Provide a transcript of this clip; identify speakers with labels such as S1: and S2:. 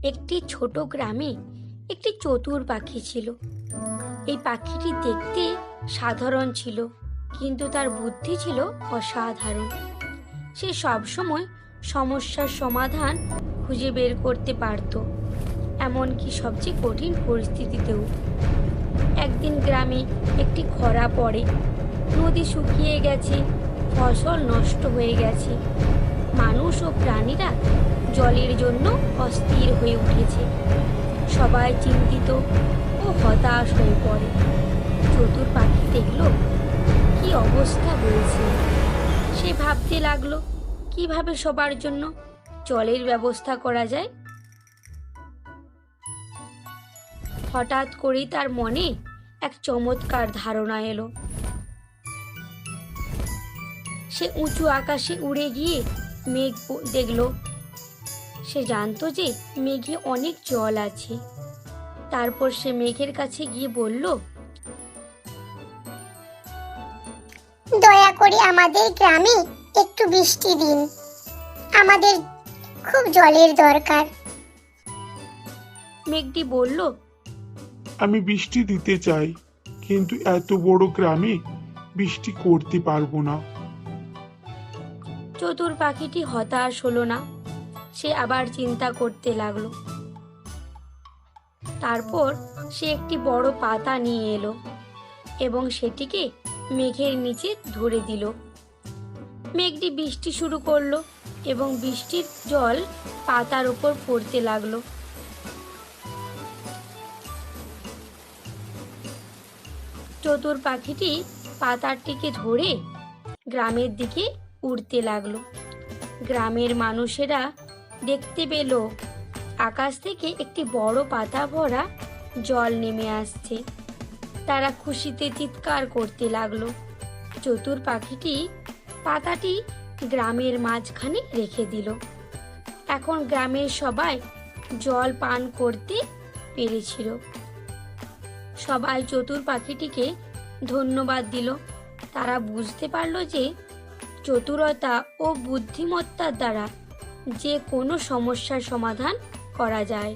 S1: একটি ছোট গ্রামে একটি চতুর পাখি ছিল। এই পাখিটি দেখতে সাধারণ ছিল, কিন্তু তার বুদ্ধি ছিল অসাধারণ। সে সবসময় সমস্যার সমাধান খুঁজে বের করতে পারত, এমনকি সবচেয়ে কঠিন পরিস্থিতিতেও। একদিন গ্রামে একটি খরা পড়ে, নদী শুকিয়ে গেছে, ফসল নষ্ট হয়ে গেছে। মানুষ ও প্রাণীরা জলের জন্য অস্থির হয়ে উঠেছে। সবাই চিন্তিত ও হতাশ হয়ে পড়ে। চতুর পাখি দেখল কি অবস্থা হয়েছে। সে ভাবতে লাগলো কিভাবে সবার জন্য জলের ব্যবস্থা করা যায়। হঠাৎ করেই তার মনে এক চমৎকার ধারণা এলো। সে উঁচু আকাশে উড়ে গিয়ে মেঘ দেখল। সে জানতো যে মেঘে অনেক জল আছে। তারপর সে মেঘের কাছে গিয়ে বলল,
S2: দয়া করে আমাদের গ্রামে একটু বৃষ্টি দিন, আমাদের খুব জলের দরকার।
S1: মেঘটি বলল,
S3: আমি বৃষ্টি দিতে চাই, কিন্তু এত বড় গ্রামে বৃষ্টি করতে পারবো না।
S1: চতুর পাখিটি হতাশ হলো না। সে আবার চিন্তা করতে লাগলো। তারপর সে একটি বড় পাতা নিয়ে এলো এবং সেটিকে মেঘের নিচে ধরে দিল। মেঘটি বৃষ্টি শুরু করলো এবং বৃষ্টির জল পাতার উপর পড়তে লাগলো। চতুর পাখিটি পাতাটিকে ধরে গ্রামের দিকে উড়তে লাগলো। গ্রামের মানুষেরা দেখতে পেল আকাশ থেকে একটি বড় পাতা ভরা জল নেমে আসছে। তারা খুশিতে চিৎকার করতে লাগলো। চতুর পাখিটি পাতাটি গ্রামের মাঝখানে রেখে দিল। এখন গ্রামের সবাই জল পান করতে পেরেছিল। সবাই চতুর পাখিটিকে ধন্যবাদ দিল। তারা বুঝতে পারল যে চতুরতা ও বুদ্ধিমত্তার দ্বারা যে কোনো সমস্যার সমাধান করা যায়।